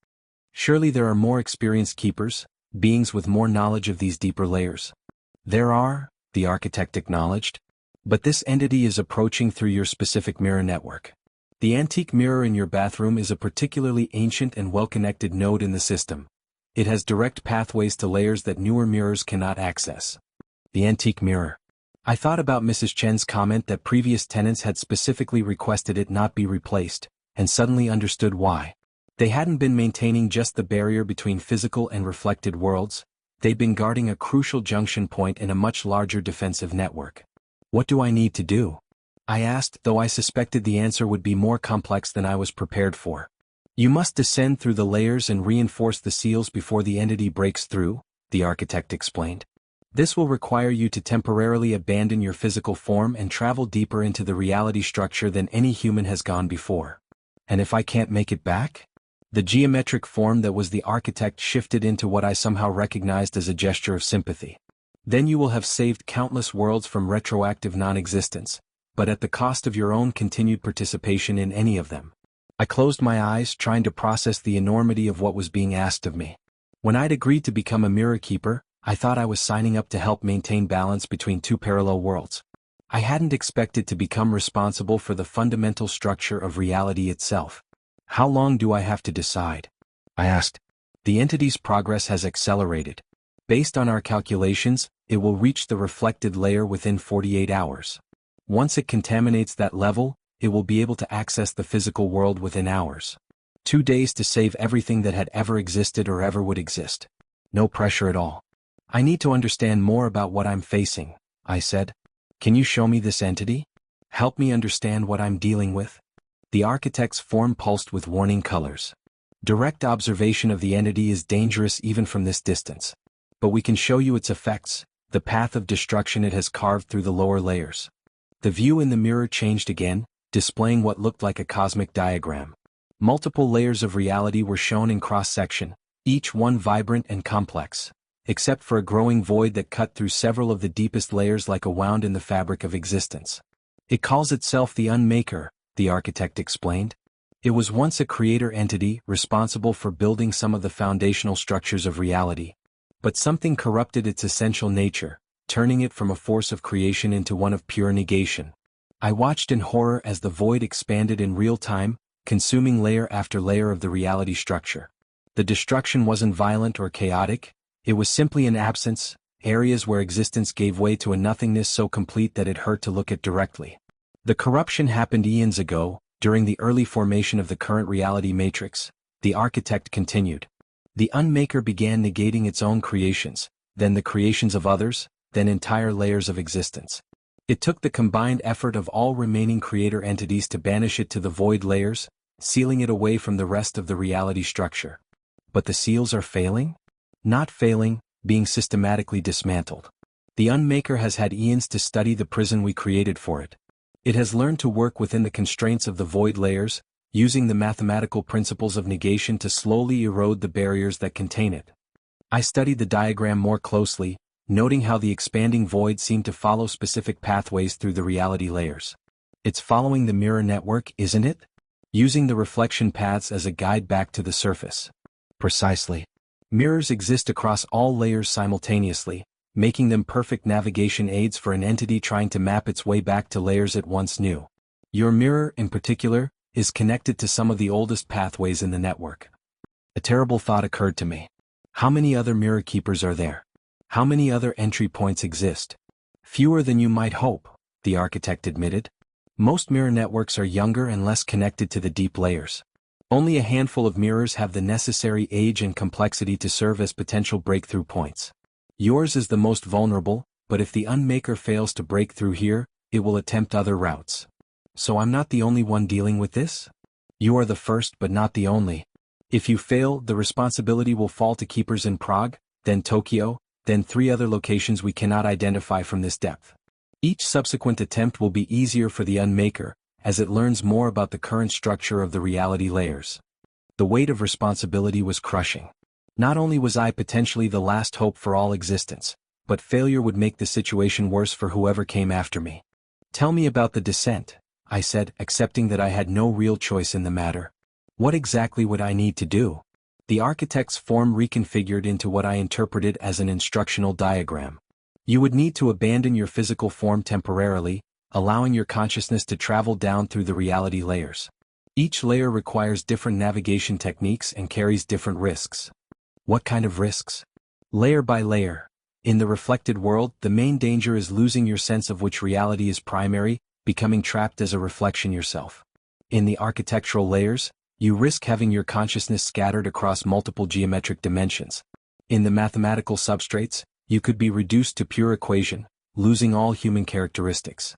Surely there are more experienced keepers, beings with more knowledge of these deeper layers. There are, the architect acknowledged. But this entity is approaching through your specific mirror network. The antique mirror in your bathroom is a particularly ancient and well-connected node in the system. It has direct pathways to layers that newer mirrors cannot access. The antique mirror. I thought about Mrs. Chen's comment that previous tenants had specifically requested it not be replaced, and suddenly understood why. They hadn't been maintaining just the barrier between physical and reflected worlds. They'd been guarding a crucial junction point in a much larger defensive network. What do I need to do? I asked, though I suspected the answer would be more complex than I was prepared for. You must descend through the layers and reinforce the seals before the entity breaks through, the architect explained. This will require you to temporarily abandon your physical form and travel deeper into the reality structure than any human has gone before. And if I can't make it back? The geometric form that was the architect shifted into what I somehow recognized as a gesture of sympathy. Then you will have saved countless worlds from retroactive non-existence, but at the cost of your own continued participation in any of them. I closed my eyes, trying to process the enormity of what was being asked of me. When I'd agreed to become a mirror keeper, I thought I was signing up to help maintain balance between two parallel worlds. I hadn't expected to become responsible for the fundamental structure of reality itself. How long do I have to decide? I asked. The entity's progress has accelerated. Based on our calculations, it will reach the reflected layer within 48 hours. Once it contaminates that level, it will be able to access the physical world within hours. 2 days to save everything that had ever existed or ever would exist. No pressure at all. I need to understand more about what I'm facing, I said. Can you show me this entity? Help me understand what I'm dealing with? The architect's form pulsed with warning colors. Direct observation of the entity is dangerous even from this distance. But we can show you its effects, the path of destruction it has carved through the lower layers. The view in the mirror changed again, displaying what looked like a cosmic diagram. Multiple layers of reality were shown in cross-section, each one vibrant and complex, except for a growing void that cut through several of the deepest layers like a wound in the fabric of existence. It calls itself the Unmaker, the architect explained. It was once a creator entity responsible for building some of the foundational structures of reality. But something corrupted its essential nature, turning it from a force of creation into one of pure negation. I watched in horror as the void expanded in real time, consuming layer after layer of the reality structure. The destruction wasn't violent or chaotic, it was simply an absence, areas where existence gave way to a nothingness so complete that it hurt to look at directly. The corruption happened eons ago, during the early formation of the current reality matrix, the architect continued. The Unmaker began negating its own creations, then the creations of others, then entire layers of existence. It took the combined effort of all remaining creator entities to banish it to the void layers, sealing it away from the rest of the reality structure. But the seals are failing? Not failing, being systematically dismantled. The Unmaker has had eons to study the prison we created for it. It has learned to work within the constraints of the void layers, using the mathematical principles of negation to slowly erode the barriers that contain it. I studied the diagram more closely, noting how the expanding void seemed to follow specific pathways through the reality layers. It's following the mirror network, isn't it? Using the reflection paths as a guide back to the surface. Precisely. Mirrors exist across all layers simultaneously, making them perfect navigation aids for an entity trying to map its way back to layers it once knew. Your mirror, in particular, is connected to some of the oldest pathways in the network. A terrible thought occurred to me. How many other mirror keepers are there? How many other entry points exist? Fewer than you might hope, the architect admitted. Most mirror networks are younger and less connected to the deep layers. Only a handful of mirrors have the necessary age and complexity to serve as potential breakthrough points. Yours is the most vulnerable, but if the Unmaker fails to break through here, it will attempt other routes. So I'm not the only one dealing with this? You are the first but not the only. If you fail, the responsibility will fall to keepers in Prague, then Tokyo, then 3 other locations we cannot identify from this depth. Each subsequent attempt will be easier for the Unmaker, as it learns more about the current structure of the reality layers. The weight of responsibility was crushing. Not only was I potentially the last hope for all existence, but failure would make the situation worse for whoever came after me. Tell me about the descent, I said, accepting that I had no real choice in the matter. What exactly would I need to do? The architect's form reconfigured into what I interpreted as an instructional diagram. You would need to abandon your physical form temporarily, allowing your consciousness to travel down through the reality layers. Each layer requires different navigation techniques and carries different risks. What kind of risks? Layer by layer. In the reflected world, the main danger is losing your sense of which reality is primary, becoming trapped as a reflection yourself. In the architectural layers, you risk having your consciousness scattered across multiple geometric dimensions. In the mathematical substrates, you could be reduced to pure equation, losing all human characteristics.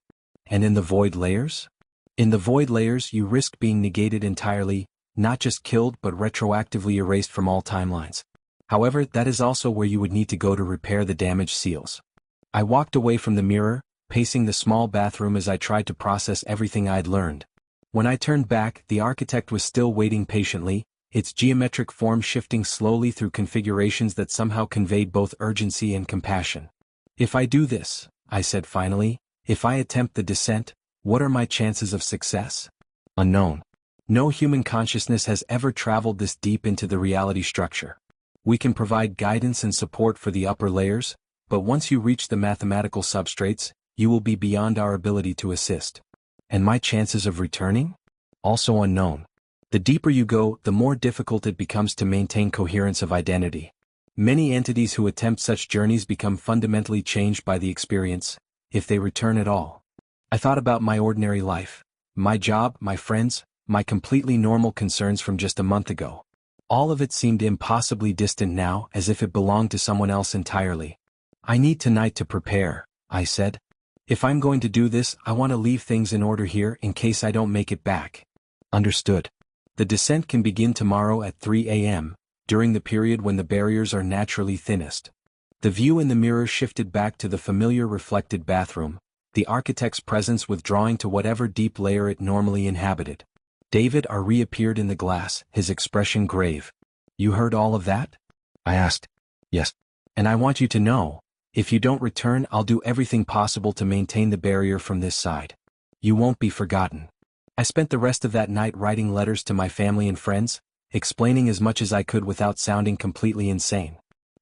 And in the void layers? In the void layers, you risk being negated entirely, not just killed but retroactively erased from all timelines. However, that is also where you would need to go to repair the damaged seals. I walked away from the mirror, pacing the small bathroom as I tried to process everything I'd learned. When I turned back, the architect was still waiting patiently, its geometric form shifting slowly through configurations that somehow conveyed both urgency and compassion. "If I do this," I said finally, "if I attempt the descent, what are my chances of success?" Unknown. No human consciousness has ever traveled this deep into the reality structure. We can provide guidance and support for the upper layers, but once you reach the mathematical substrates, you will be beyond our ability to assist. And my chances of returning? Also unknown. The deeper you go, the more difficult it becomes to maintain coherence of identity. Many entities who attempt such journeys become fundamentally changed by the experience, if they return at all. I thought about my ordinary life, my job, my friends, my completely normal concerns from just a month ago. All of it seemed impossibly distant now, as if it belonged to someone else entirely. "I need tonight to prepare," I said. "If I'm going to do this, I want to leave things in order here in case I don't make it back." "Understood. The descent can begin tomorrow at 3 a.m., during the period when the barriers are naturally thinnest." The view in the mirror shifted back to the familiar reflected bathroom, the architect's presence withdrawing to whatever deep layer it normally inhabited. David reappeared in the glass, his expression grave. "You heard all of that?" I asked. "Yes. And I want you to know, if you don't return, I'll do everything possible to maintain the barrier from this side. You won't be forgotten." I spent the rest of that night writing letters to my family and friends, explaining as much as I could without sounding completely insane.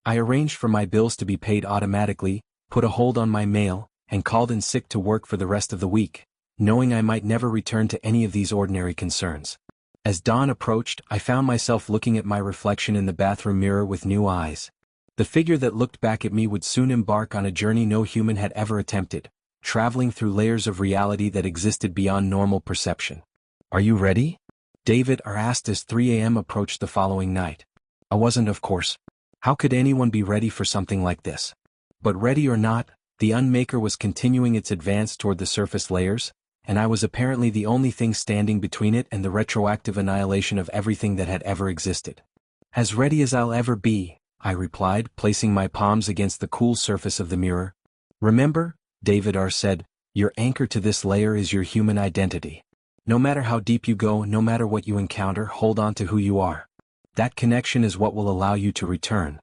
I arranged for my bills to be paid automatically, put a hold on my mail, and called in sick to work for the rest of the week, knowing I might never return to any of these ordinary concerns. As dawn approached, I found myself looking at my reflection in the bathroom mirror with new eyes. The figure that looked back at me would soon embark on a journey no human had ever attempted, traveling through layers of reality that existed beyond normal perception. "Are you ready?" David asked as 3 a.m. approached the following night. I wasn't, of course. How could anyone be ready for something like this? But ready or not, the Unmaker was continuing its advance toward the surface layers, and I was apparently the only thing standing between it and the retroactive annihilation of everything that had ever existed. "As ready as I'll ever be," I replied, placing my palms against the cool surface of the mirror. "Remember," David said, "your anchor to this layer is your human identity. No matter how deep you go, no matter what you encounter, hold on to who you are. That connection is what will allow you to return."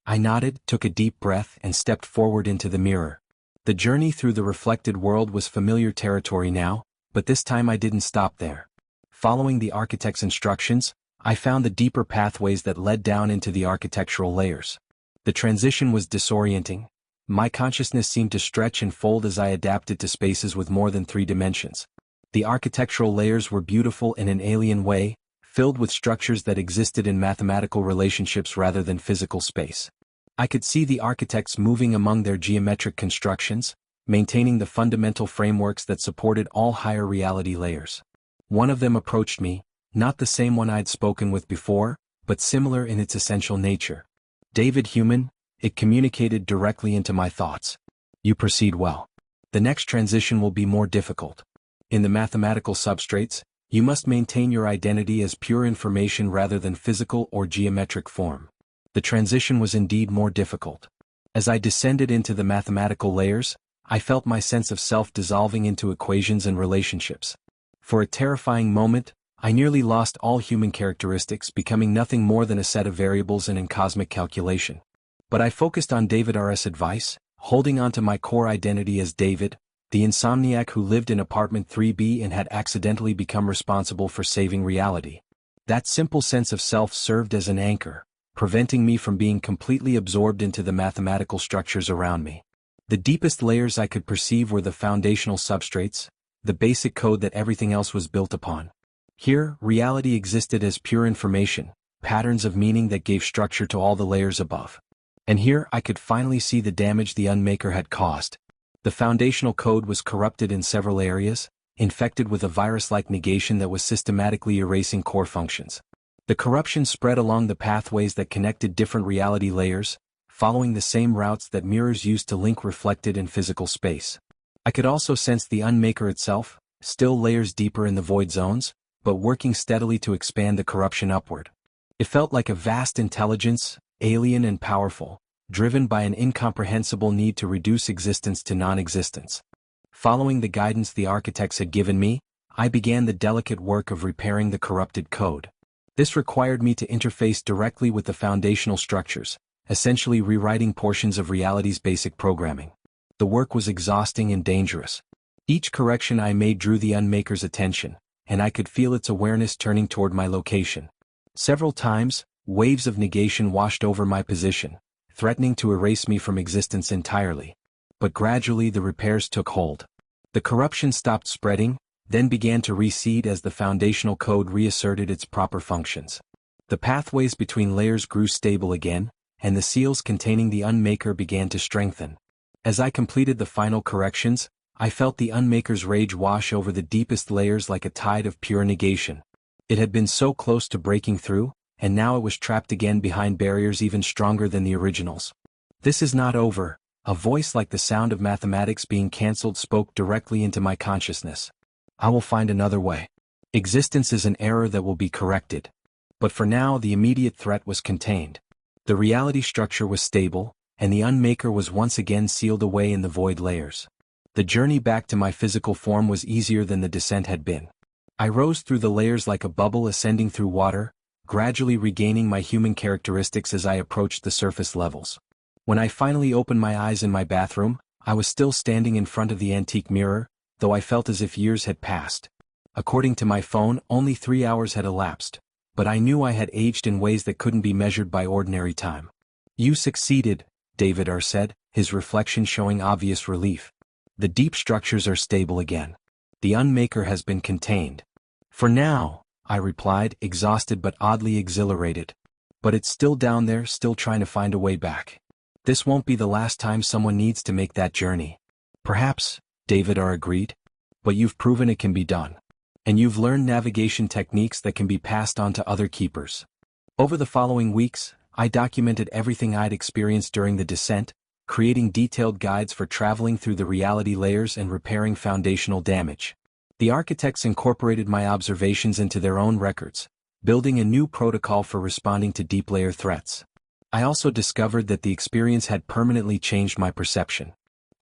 I nodded, took a deep breath, and stepped forward into the mirror. The journey through the reflected world was familiar territory now, but this time I didn't stop there. Following the architect's instructions, I found the deeper pathways that led down into the architectural layers. The transition was disorienting. My consciousness seemed to stretch and fold as I adapted to spaces with more than 3 dimensions. The architectural layers were beautiful in an alien way, filled with structures that existed in mathematical relationships rather than physical space. I could see the architects moving among their geometric constructions, maintaining the fundamental frameworks that supported all higher reality layers. One of them approached me, not the same one I'd spoken with before, but similar in its essential nature. "David Human," it communicated directly into my thoughts. "You proceed well. The next transition will be more difficult. In the mathematical substrates, you must maintain your identity as pure information rather than physical or geometric form." The transition was indeed more difficult. As I descended into the mathematical layers, I felt my sense of self dissolving into equations and relationships. For a terrifying moment, I nearly lost all human characteristics, becoming nothing more than a set of variables in cosmic calculation. But I focused on David's advice, holding on to my core identity as David, the insomniac who lived in apartment 3B and had accidentally become responsible for saving reality. That simple sense of self served as an anchor, preventing me from being completely absorbed into the mathematical structures around me. The deepest layers I could perceive were the foundational substrates, the basic code that everything else was built upon. Here, reality existed as pure information, patterns of meaning that gave structure to all the layers above. And here I could finally see the damage the Unmaker had caused. The foundational code was corrupted in several areas, infected with a virus-like negation that was systematically erasing core functions. The corruption spread along the pathways that connected different reality layers, following the same routes that mirrors used to link reflected and physical space. I could also sense the Unmaker itself, still layers deeper in the void zones, but working steadily to expand the corruption upward. It felt like a vast intelligence, alien and powerful, driven by an incomprehensible need to reduce existence to non-existence. Following the guidance the architects had given me, I began the delicate work of repairing the corrupted code. This required me to interface directly with the foundational structures, essentially rewriting portions of reality's basic programming. The work was exhausting and dangerous. Each correction I made drew the Unmaker's attention, and I could feel its awareness turning toward my location. Several times, waves of negation washed over my position, threatening to erase me from existence entirely. But gradually the repairs took hold. The corruption stopped spreading, then began to recede as the foundational code reasserted its proper functions. The pathways between layers grew stable again, and the seals containing the Unmaker began to strengthen. As I completed the final corrections, I felt the Unmaker's rage wash over the deepest layers like a tide of pure negation. It had been so close to breaking through, and now it was trapped again behind barriers even stronger than the originals. "This is not over," a voice like the sound of mathematics being cancelled spoke directly into my consciousness. "I will find another way. Existence is an error that will be corrected." But for now the immediate threat was contained. The reality structure was stable, and the Unmaker was once again sealed away in the void layers. The journey back to my physical form was easier than the descent had been. I rose through the layers like a bubble ascending through water, gradually regaining my human characteristics as I approached the surface levels. When I finally opened my eyes in my bathroom, I was still standing in front of the antique mirror, though I felt as if years had passed. According to my phone, only 3 hours had elapsed, but I knew I had aged in ways that couldn't be measured by ordinary time. "You succeeded," David R. said, his reflection showing obvious relief. "The deep structures are stable again. The Unmaker has been contained." "For now," I replied, exhausted but oddly exhilarated. "But it's still down there, still trying to find a way back. This won't be the last time someone needs to make that journey." "Perhaps," David R. agreed. "But you've proven it can be done. And you've learned navigation techniques that can be passed on to other keepers." Over the following weeks, I documented everything I'd experienced during the descent, creating detailed guides for traveling through the reality layers and repairing foundational damage. The architects incorporated my observations into their own records, building a new protocol for responding to deep layer threats. I also discovered that the experience had permanently changed my perception.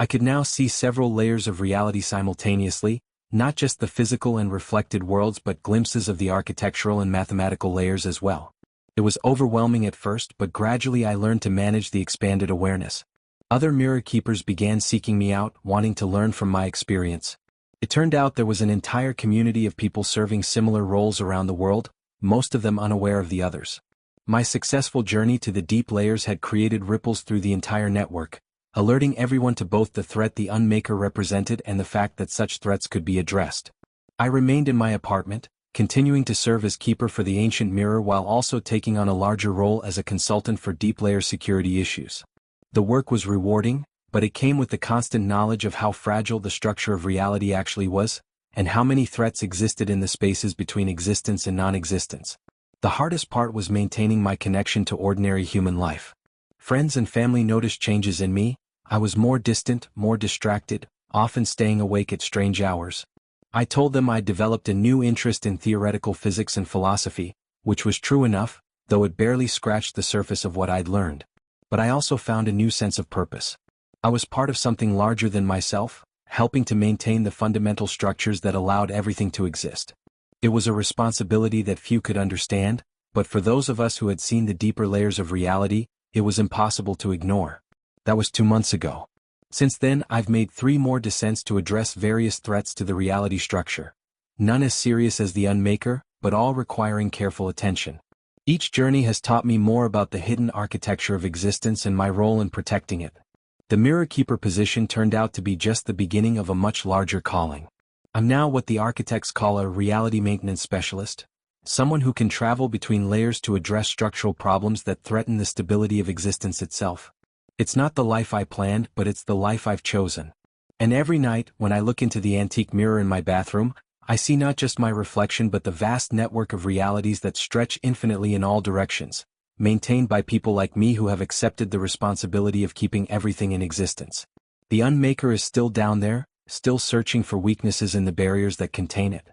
I could now see several layers of reality simultaneously, not just the physical and reflected worlds but glimpses of the architectural and mathematical layers as well. It was overwhelming at first, but gradually I learned to manage the expanded awareness. Other mirror keepers began seeking me out, wanting to learn from my experience. It turned out there was an entire community of people serving similar roles around the world, most of them unaware of the others. My successful journey to the deep layers had created ripples through the entire network, alerting everyone to both the threat the Unmaker represented and the fact that such threats could be addressed. I remained in my apartment, continuing to serve as keeper for the ancient mirror while also taking on a larger role as a consultant for deep layer security issues. The work was rewarding, but it came with the constant knowledge of how fragile the structure of reality actually was, and how many threats existed in the spaces between existence and non-existence. The hardest part was maintaining my connection to ordinary human life. Friends and family noticed changes in me. I was more distant, more distracted, often staying awake at strange hours. I told them I'd developed a new interest in theoretical physics and philosophy, which was true enough, though it barely scratched the surface of what I'd learned. But I also found a new sense of purpose. I was part of something larger than myself, helping to maintain the fundamental structures that allowed everything to exist. It was a responsibility that few could understand, but for those of us who had seen the deeper layers of reality, it was impossible to ignore. That was 2 months ago. Since then, I've made 3 more descents to address various threats to the reality structure. None as serious as the Unmaker, but all requiring careful attention. Each journey has taught me more about the hidden architecture of existence and my role in protecting it. The Mirror Keeper position turned out to be just the beginning of a much larger calling. I'm now what the architects call a reality maintenance specialist, someone who can travel between layers to address structural problems that threaten the stability of existence itself. It's not the life I planned, but it's the life I've chosen. And every night, when I look into the antique mirror in my bathroom, I see not just my reflection but the vast network of realities that stretch infinitely in all directions, maintained by people like me who have accepted the responsibility of keeping everything in existence. The Unmaker is still down there, still searching for weaknesses in the barriers that contain it.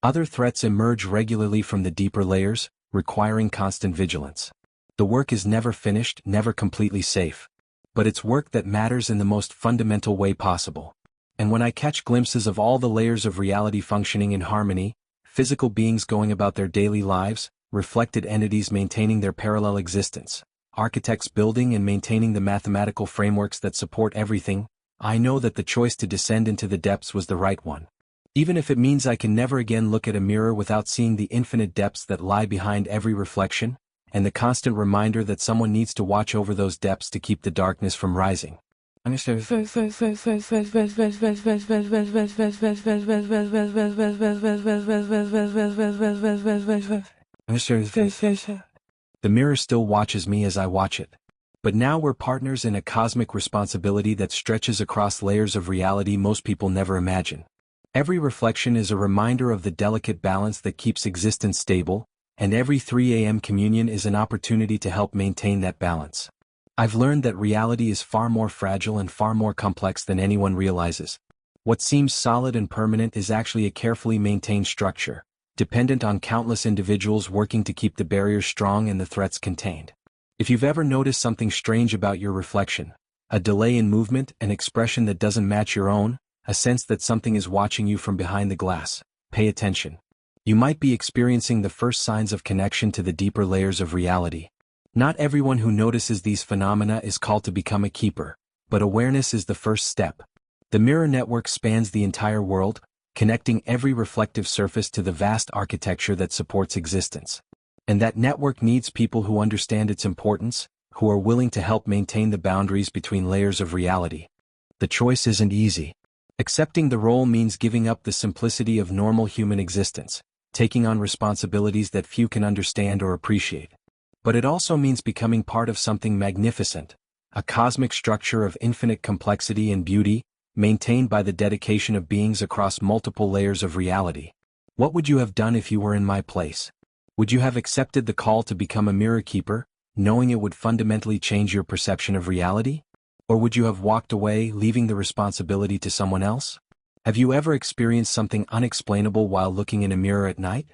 Other threats emerge regularly from the deeper layers, requiring constant vigilance. The work is never finished, never completely safe. but it's work that matters in the most fundamental way possible. And when I catch glimpses of all the layers of reality functioning in harmony, physical beings going about their daily lives, reflected entities maintaining their parallel existence, architects building and maintaining the mathematical frameworks that support everything, I know that the choice to descend into the depths was the right one. Even if it means I can never again look at a mirror without seeing the infinite depths that lie behind every reflection, and the constant reminder that someone needs to watch over those depths to keep the darkness from rising. The mirror still watches me as I watch it. But now we're partners in a cosmic responsibility that stretches across layers of reality most people never imagine. Every reflection is a reminder of the delicate balance that keeps existence stable, and every 3 a.m. communion is an opportunity to help maintain that balance. I've learned that reality is far more fragile and far more complex than anyone realizes. What seems solid and permanent is actually a carefully maintained structure, dependent on countless individuals working to keep the barriers strong and the threats contained. If you've ever noticed something strange about your reflection, a delay in movement, an expression that doesn't match your own, a sense that something is watching you from behind the glass, pay attention. You might be experiencing the first signs of connection to the deeper layers of reality. Not everyone who notices these phenomena is called to become a keeper, but awareness is the first step. The mirror network spans the entire world, connecting every reflective surface to the vast architecture that supports existence. And that network needs people who understand its importance, who are willing to help maintain the boundaries between layers of reality. The choice isn't easy. Accepting the role means giving up the simplicity of normal human existence, taking on responsibilities that few can understand or appreciate. But it also means becoming part of something magnificent, a cosmic structure of infinite complexity and beauty, maintained by the dedication of beings across multiple layers of reality. What would you have done if you were in my place? Would you have accepted the call to become a mirror keeper, knowing it would fundamentally change your perception of reality? Or would you have walked away, leaving the responsibility to someone else? Have you ever experienced something unexplainable while looking in a mirror at night?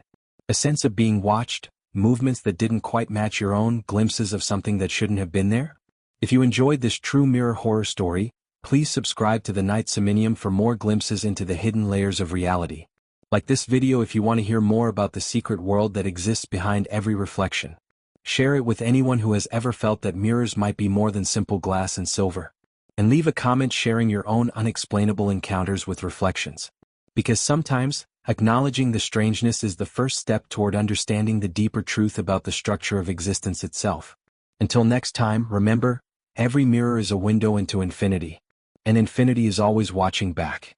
A sense of being watched, movements that didn't quite match your own, glimpses of something that shouldn't have been there? If you enjoyed this true mirror horror story, please subscribe to the Night Seminium for more glimpses into the hidden layers of reality. Like this video if you want to hear more about the secret world that exists behind every reflection. Share it with anyone who has ever felt that mirrors might be more than simple glass and silver. And leave a comment sharing your own unexplainable encounters with reflections. Because sometimes, acknowledging the strangeness is the first step toward understanding the deeper truth about the structure of existence itself. Until next time, remember, every mirror is a window into infinity. And infinity is always watching back.